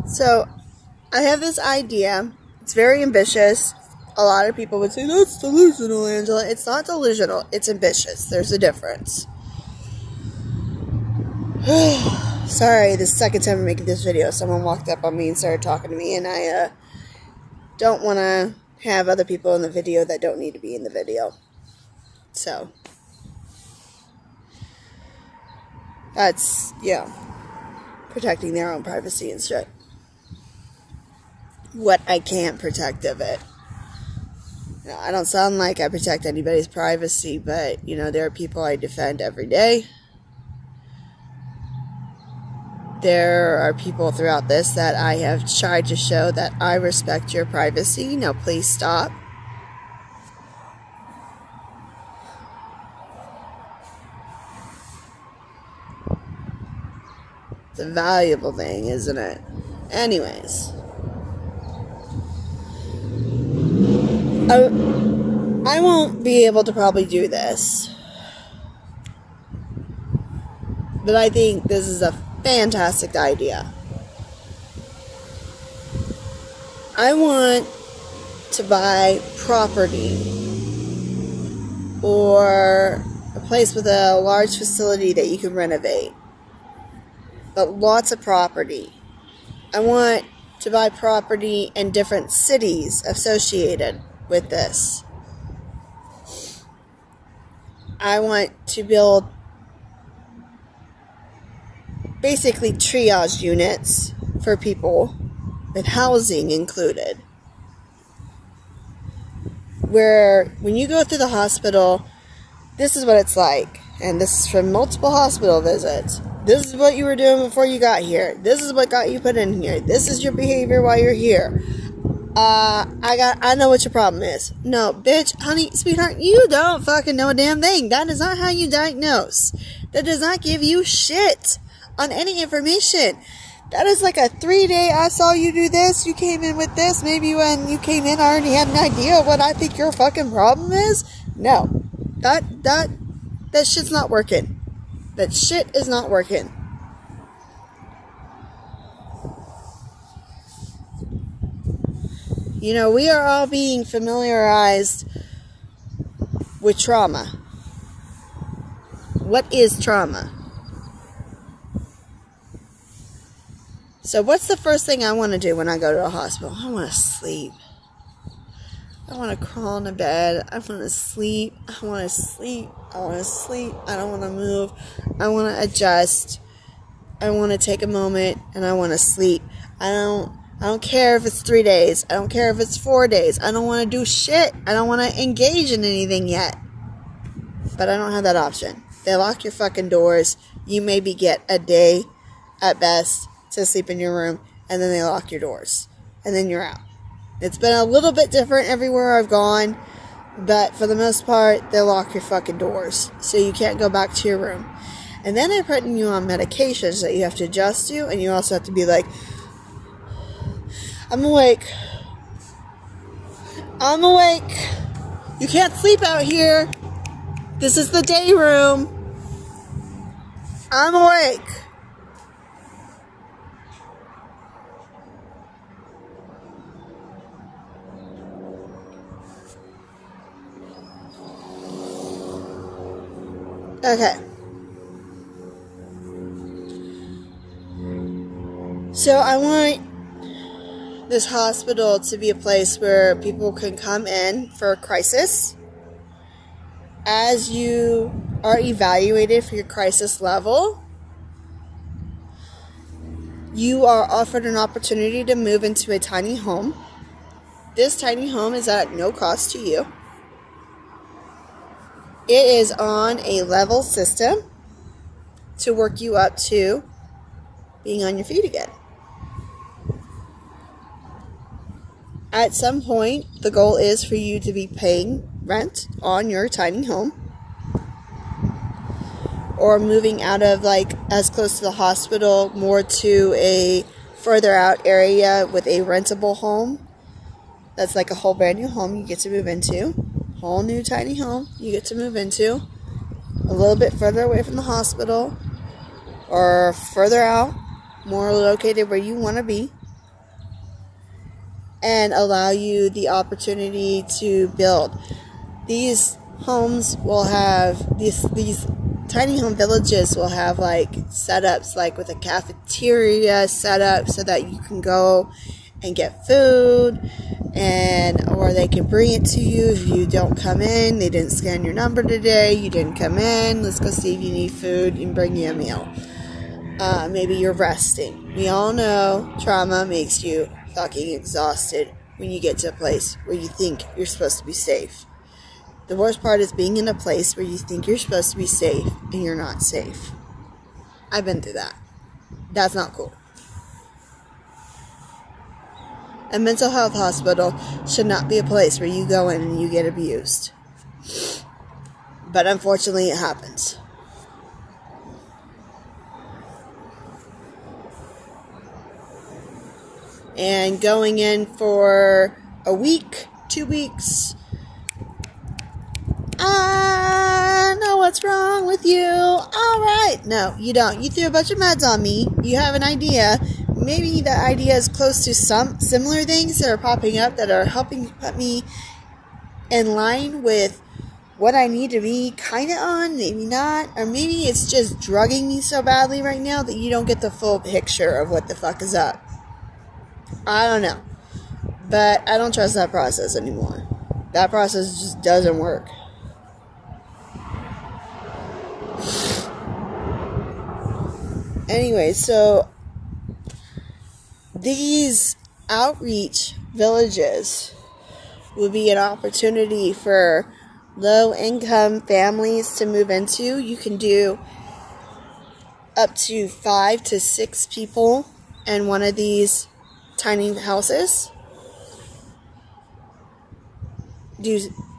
So, I have this idea. It's very ambitious. A lot of people would say, that's delusional, Angela. It's not delusional. It's ambitious. There's a difference. Sorry, the second time I'm making this video, someone walked up on me and started talking to me, and I don't want to have other people in the video that don't need to be in the video. So, that's, protecting their own privacy and shit. What I can't protect of it. I don't sound like I protect anybody's privacy, but, there are people I defend every day. There are people throughout this that I have tried to show that I respect your privacy. Now, please stop. It's a valuable thing, isn't it? Anyways. I won't be able to probably do this. But I think this is a fantastic idea. I want to buy property or a place with a large facility that you can renovate. But lots of property. I want to buy property in different cities associated with this. I want to build basically triage units for people with housing included. Where when you go through the hospital, this is what it's like. And this is from multiple hospital visits. This is what you were doing before you got here. This is what got you put in here. This is your behavior while you're here. I know what your problem is. No, bitch, honey, sweetheart, you don't fucking know a damn thing. That is not how you diagnose. That does not give you shit on any information. That is like a 3-day, I saw you do this, you came in with this, maybe when you came in I already had an idea of what I think your fucking problem is. No. That shit's not working. That shit is not working. We are all being familiarized with trauma. What is trauma? So what's the first thing I want to do when I go to a hospital? I want to sleep. I want to crawl in a bed. I want to sleep. I want to sleep. I want to sleep. I don't want to move. I want to adjust. I want to take a moment and I want to sleep. I don't care if it's 3 days. I don't care if it's 4 days. I don't want to do shit. I don't want to engage in anything yet. But I don't have that option. They lock your fucking doors. You maybe get a day at best to sleep in your room. And then they lock your doors. And then you're out. It's been a little bit different everywhere I've gone. But for the most part, they lock your fucking doors. So you can't go back to your room. And then they're putting you on medications that you have to adjust to. And you also have to be like, I'm awake. I'm awake. You can't sleep out here. This is the day room. I'm awake. Okay. So I want this hospital to be a place where people can come in for a crisis. As you are evaluated for your crisis level, you are offered an opportunity to move into a tiny home. This tiny home is at no cost to you. It is on a level system to work you up to being on your feet again. At some point, the goal is for you to be paying rent on your tiny home. Or moving out of as close to the hospital, more to a further out area with a rentable home. That's like a whole brand new home you get to move into. Whole new tiny home you get to move into. A little bit further away from the hospital. Or further out, more located where you want to be. and allow you the opportunity to build. These homes will have, these tiny home villages will have like setups like with a cafeteria set up so that you can go and get food, and or they can bring it to you if you don't come in. They didn't scan your number today, you didn't come in, let's go see if you need food and bring you a meal. Maybe you're resting. We all know trauma makes you fucking exhausted when you get to a place where you think you're supposed to be safe. The worst part is being in a place where you think you're supposed to be safe and you're not safe. I've been through that. That's not cool. A mental health hospital should not be a place where you go in and you get abused. But unfortunately, it happens. And going in for a week, 2 weeks, I know what's wrong with you. Alright. No, you don't. You threw a bunch of meds on me. You have an idea. Maybe the idea is close to some similar things that are popping up that are helping put me in line with what I need to be kind of on, maybe not. Or maybe it's just drugging me so badly right now that you don't get the full picture of what the fuck is up. I don't know. But I don't trust that process anymore. That process just doesn't work. Anyway, so these outreach villages will be an opportunity for low-income families to move into. You can do up to 5 to 6 people in one of these tiny houses. Do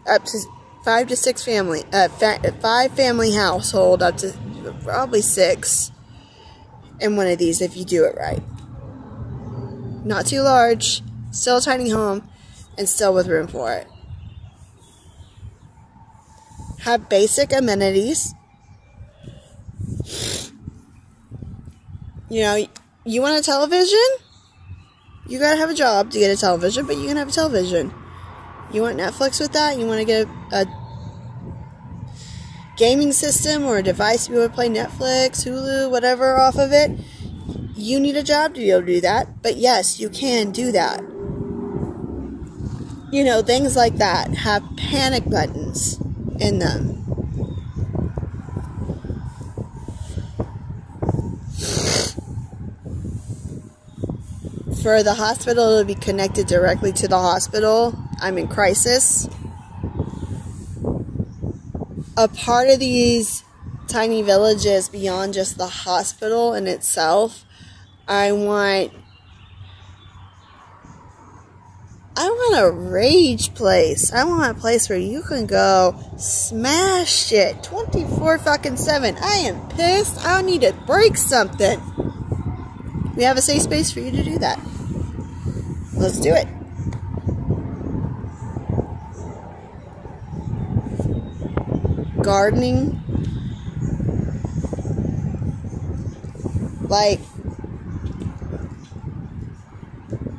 up to 5 to 6 family, 5 family household, up to probably 6 in one of these if you do it right. Not too large, still a tiny home, and still with room for it. Have basic amenities. You know, you want a television? You gotta have a job to get a television, but you can have a television. You want Netflix with that? You want to get a gaming system or a device to be able to play Netflix, Hulu, whatever off of it? You need a job to be able to do that. But yes, you can do that. You know, things like that have panic buttons in them. For the hospital to be connected directly to the hospital, I'm in crisis. A part of these tiny villages beyond just the hospital in itself, I want a rage place. I want a place where you can go smash shit 24/7. I am pissed. I need to break something. We have a safe space for you to do that. Let's do it. Gardening. Like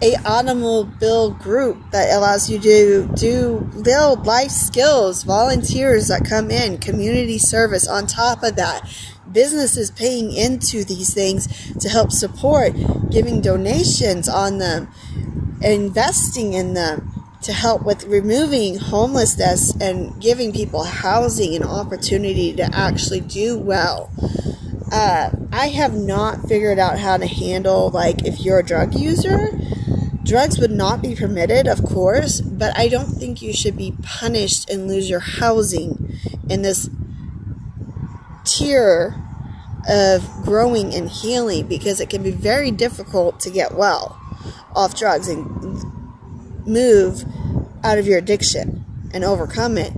a automobile group that allows you to build life skills, volunteers that come in, community service on top of that. Businesses paying into these things to help support, giving donations on them, investing in them to help with removing homelessness and giving people housing and opportunity to actually do well. I have not figured out how to handle, like, if you're a drug user, drugs would not be permitted, of course, but I don't think you should be punished and lose your housing in this tier of growing and healing, because it can be very difficult to get well off drugs and move out of your addiction and overcome it.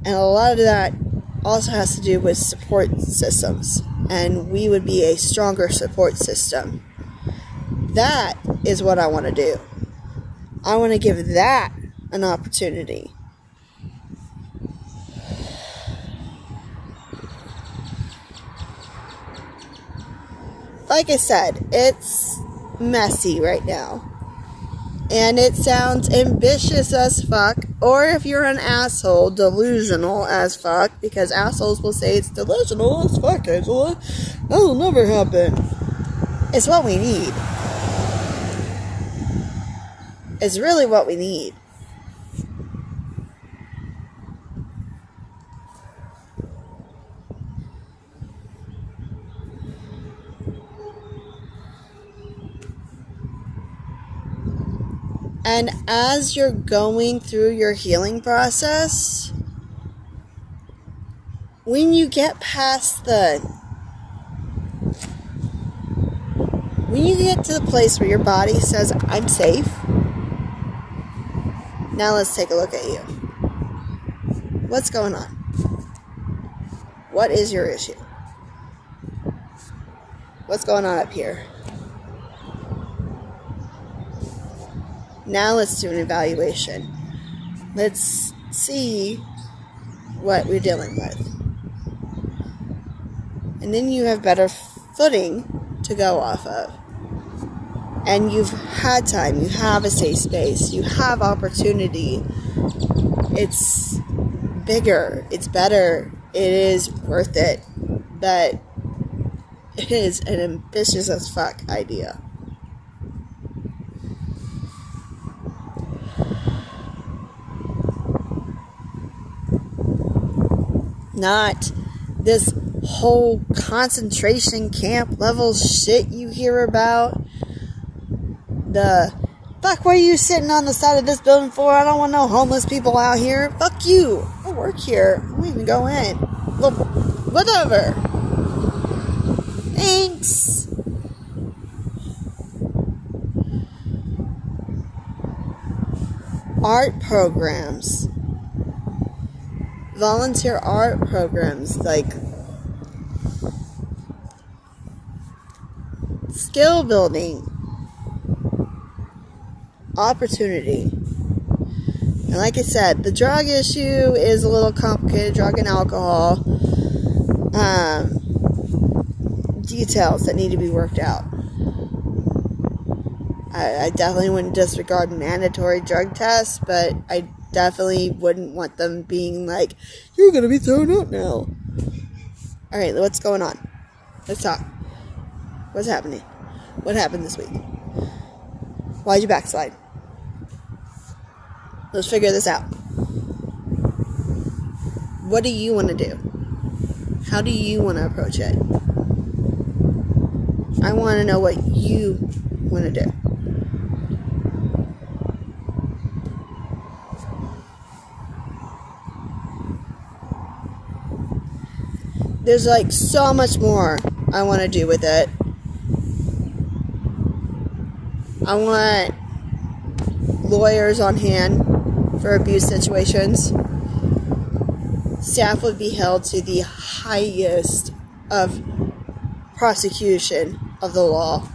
And a lot of that also has to do with support systems, and we would be a stronger support system. That is what I want to do. I want to give that an opportunity. Like I said, it's messy right now. and it sounds ambitious as fuck, or if you're an asshole, delusional as fuck, because assholes will say it's delusional as fuck, Angela. That'll never happen. It's what we need. It's really what we need. And as you're going through your healing process, when you get past when you get to the place where your body says, I'm safe, now let's take a look at you. What's going on? What is your issue? What's going on up here? Now let's do an evaluation. Let's see what we're dealing with. And then you have better footing to go off of. And you've had time. You have a safe space. You have opportunity. It's bigger. It's better. It is worth it. But it is an ambitious as fuck idea. Not this whole concentration camp level shit you hear about. The fuck, what are you sitting on the side of this building for? I don't want no homeless people out here. Fuck you. I work here. I don't even go in. Well, whatever. Thanks. Art programs. Volunteer art programs, like skill building, opportunity. And like I said, the drug issue is a little complicated, drug and alcohol, details that need to be worked out. I definitely wouldn't disregard mandatory drug tests, but I definitely wouldn't want them being like, you're gonna be thrown out now. Alright, what's going on? Let's talk. What's happening? What happened this week? Why'd you backslide? Let's figure this out. What do you want to do? How do you want to approach it? I want to know what you want to do. There's like so much more I want to do with it. I want lawyers on hand for abuse situations. Staff would be held to the highest of prosecution of the law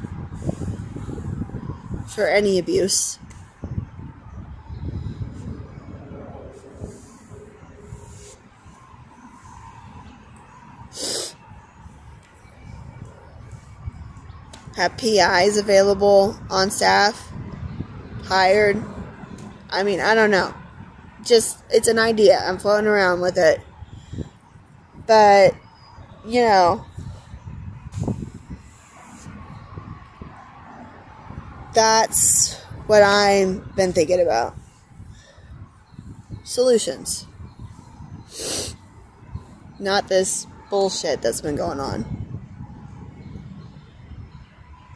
for any abuse. Have PIs available on staff, hired. I mean, I don't know. Just, it's an idea. I'm floating around with it. But, you know, that's what I've been thinking about. Solutions. Not this bullshit that's been going on.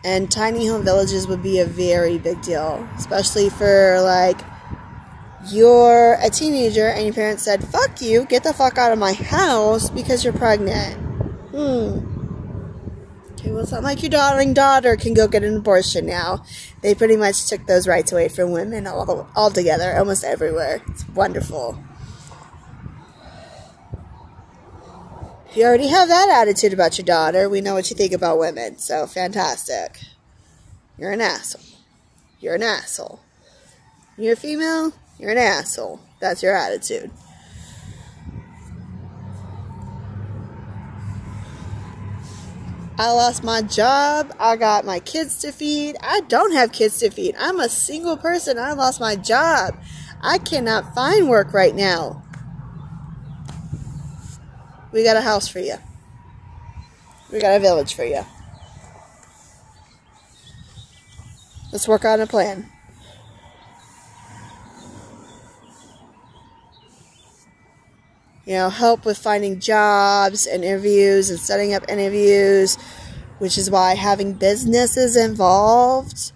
And tiny home villages would be a very big deal, especially for, like, you're a teenager and your parents said, fuck you, get the fuck out of my house because you're pregnant. Okay, well, it's not like your darling daughter can go get an abortion now. They pretty much took those rights away from women altogether, almost everywhere. It's wonderful. You already have that attitude about your daughter. We know what you think about women, so fantastic. You're an asshole. You're an asshole. You're a female, you're an asshole. That's your attitude. I lost my job. I got my kids to feed. I don't have kids to feed. I'm a single person. I lost my job. I cannot find work right now. We got a house for you. We got a village for you. Let's work on a plan. You know, help with finding jobs and interviews and setting up interviews, which is why having businesses involved,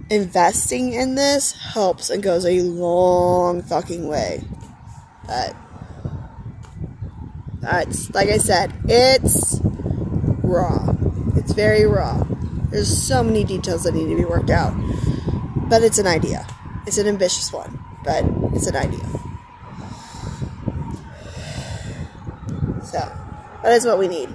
investing in this helps and goes a long fucking way. But that's, like I said, it's raw. It's very raw. There's so many details that need to be worked out. But it's an idea. It's an ambitious one, but it's an idea. So, that is what we need.